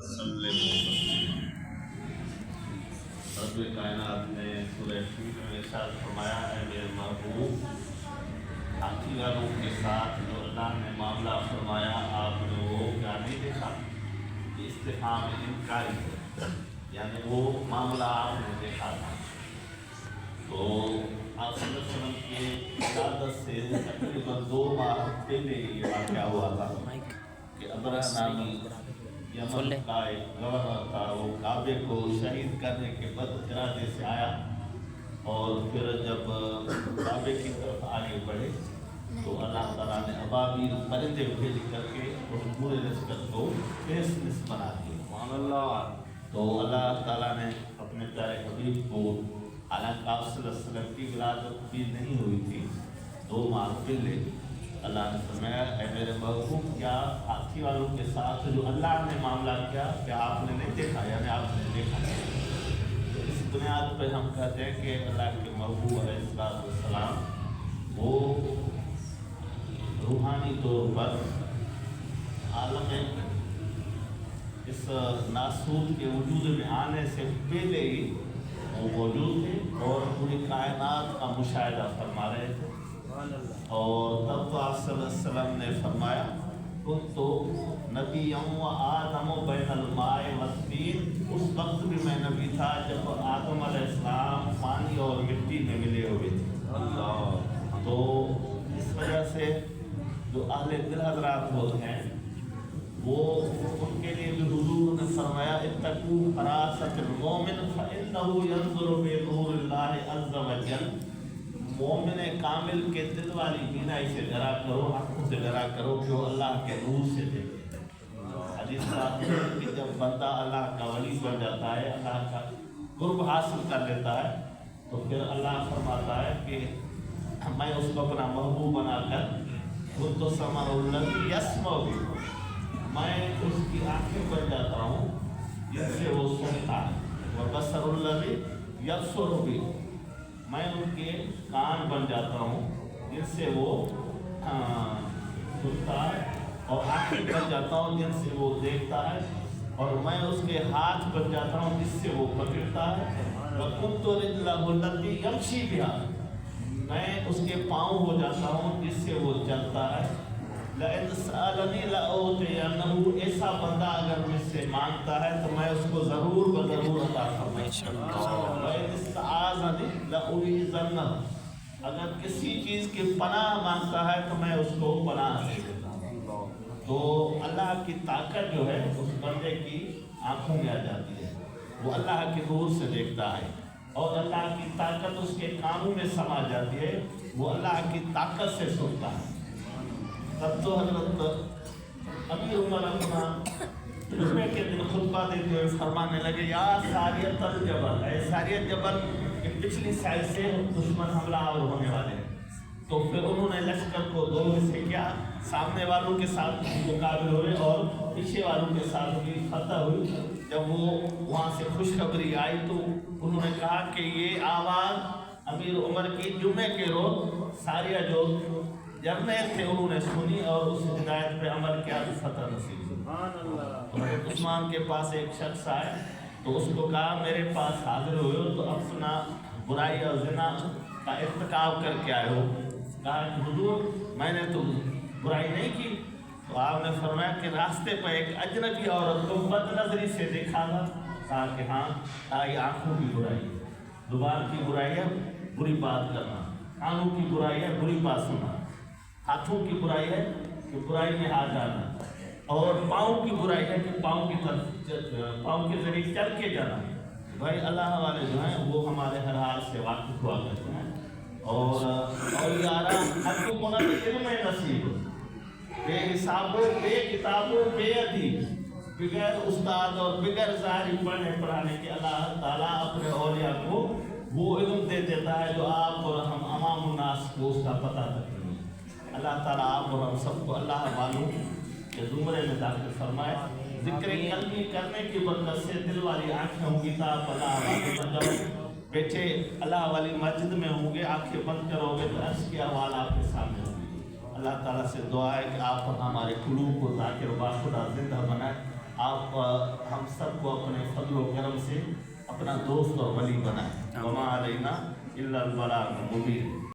रब कायनात ने सूरह फील में इरशाद फरमाया है मेरे महबूब, हाथी वालों के साथ जो अल्लाह ने मामला फरमाया आपने वो क्या नहीं देखा? इस्तिफहाम इनकारी है, यानी वो मामला आपने देखा था। तो आप सल्लल्लाहु अलैहि वसल्लम के इजाज़त से तकरीबन 2 माह पहले ये वाक़या हुआ था कि अबरह नामी यमन का एक गवर्नर था, वो काबे को शहीद करने के बद इरादे से आया और फिर जब काबे की तरफ आगे बढ़े तो अल्लाह ताला ने अबाबील परिंदे भेज करके उस पूरे लश्कर को बेसनिस बना दिया। तो अल्लाह ताला ने अपने प्यारे हबीब को, हालांकि आप सल्लल्लाहु अलैहि वसल्लम की विलादत भी नहीं हुई थी, 2 माह पहले अल्लाह ने फरमाया है मेरे महबूब, क्या हाथी वालों के साथ जो अल्लाह ने मामला किया क्या आपने नहीं देखा? यानी आपने देखा। तो इस बुनियाद पर हम कहते हैं कि अल्लाह के महबूब अलैहिस्सलाम वो रूहानी तौर पर आलम इस नासूर के वजूद में आने से पहले ही वो मौजूद थे और पूरी कायनात का मुशाहिदा फरमा रहे थे। और तब तो आप सल्लल्लाहु अलैहि वसल्लम ने फरमाया तो नबी व आदम बैनल माए वत्तीन, उस वक्त भी मैं नबी था जब आदम अलैहिस्सलाम पानी और मिट्टी में मिले हुए थे। तो इस वजह से जो अहले दिल हज़रात होते हैं वो उनके लिए भी हुजूर ने फरमाया इत्तकू फरासतल मोमिन फइन्नहु यंज़ुरु बिनूरिल्लाहि अज़्ज़ व जल। मोमिन कामिल के दिल वाली बीनाई से डरा करो, आँखों से डरा करो जो अल्लाह के नूर से देखे। हदीस कि जब बंदा अल्लाह का वली बन जाता है, अल्लाह का कुर्ब हासिल कर लेता है, तो फिर अल्लाह फरमाता है कि मैं उसको अपना महबूब बनाकर तो समाउल्लज़ी यस्मउ बिही, मैं उसकी आँखें बन जाता हूँ जिससे वो सुनता है, व बसरुल्लज़ी यबसुरु बिही, मैं उनके कान बन जाता हूँ जिनसे वो सुनता है, और आँखें बन जाता हूँ जिनसे वो देखता है, और मैं उसके हाथ बन जाता हूँ जिससे वो पकड़ता है। व कुन्तु रिजलहु अल्लती यमशी बिहा, मैं उसके पाँव हो जाता हूँ जिससे वो चलता है। लइन सअलनी लअउतियन्नहु, ऐसा बंदा अगर मुझसे मांगता है तो मैं उसको ज़रूर ज़रूर अता फरमाऊंगा। अगर किसी चीज़ की पनाह मांगता है तो मैं उसको पनाह दे देता हूँ। तो अल्लाह की ताकत जो है उस बंदे की आँखों में आ जाती है, वो अल्लाह के नूर से देखता है, और अल्लाह की ताकत उसके कानों में समा जाती है, वो अल्लाह की ताकत से सुनता है। तब तो हज़रत अमीर उमर अपना जुम्मे के दिन खुतबा देते हुए फरमाने लगे, या सारियतल जबल, ऐ सारियत जबल के पिछली साइड से दुश्मन हमलावर होने वाले हैं। तो फिर उन्होंने लश्कर को 2 हिस्से किया, सामने वालों के साथ मुकाबले हुए और पीछे वालों के साथ भी फतह हुई। जब वो वहाँ से खुशखबरी आई तो उन्होंने कहा कि ये आवाज़ अमीर उमर की जुम्मे के रोज़ सारिया जो जर्नैल थे उन्होंने सुनी और उस हिदायत पे अमल किया तो फतह नसीब हुई। उस्मान के पास एक शख्स आए तो उसको कहा मेरे पास हाजिर हुए हो तो अपना बुराई और ज़िना का इर्तिकाब करके आए हो। कहा कि हुजूर मैंने तो बुराई नहीं की। तो आपने फरमाया कि रास्ते पर एक अजनबी औरत को बदनजरी से देखा था। कहा कि हाँ, ये आँखों की बुराई है, जुबान की बुराई है बुरी बात करना, कानों की बुराई है बुरी बात सुनना, हाथों की बुराई है कि बुराई में हाथ डालना, और पाँव की बुराई है कि पाँव के जरिए चल के जाना। भाई अल्लाह वाले जो हैं वो हमारे हर हाल से वाकिफ हुआ करते हैं। और यारा आपको कोना इल्म नसीब, बेहिसाबो बेकिताबो बेअदीब, बगैर उस्ताद और बगैर ज़ाहिर पढ़ने पढ़ाने के अल्लाह ताला अपने औलिया को वो इल्म दे देता है जो आप और हम अमाम उन्नास को उसका पता तक नहीं। अल्लाह ताला आप और हम सबको अल्लाह वालों के ज़ुमरे में दाखिल फरमाए। ज़िक्र कल्बी करने की बरकत से दिल वाली आँखें होंगी तो आप अल्लाह वाले बन जाओ। बैठे अल्लाह वाली मस्जिद में होंगे, आँखें बंद करोगे तो अर्श की आवाज़ आपके सामने होगी। अल्लाह ताला से दुआ है कि आप हमारे कुलूब को ज़ाकिर बाखुदा ज़िंदा बनाए। آپ ہم سب کو اپنے فضل و کرم سے اپنا دوست اور ولی بنائیں. وما علینا الا البلاغ المبین.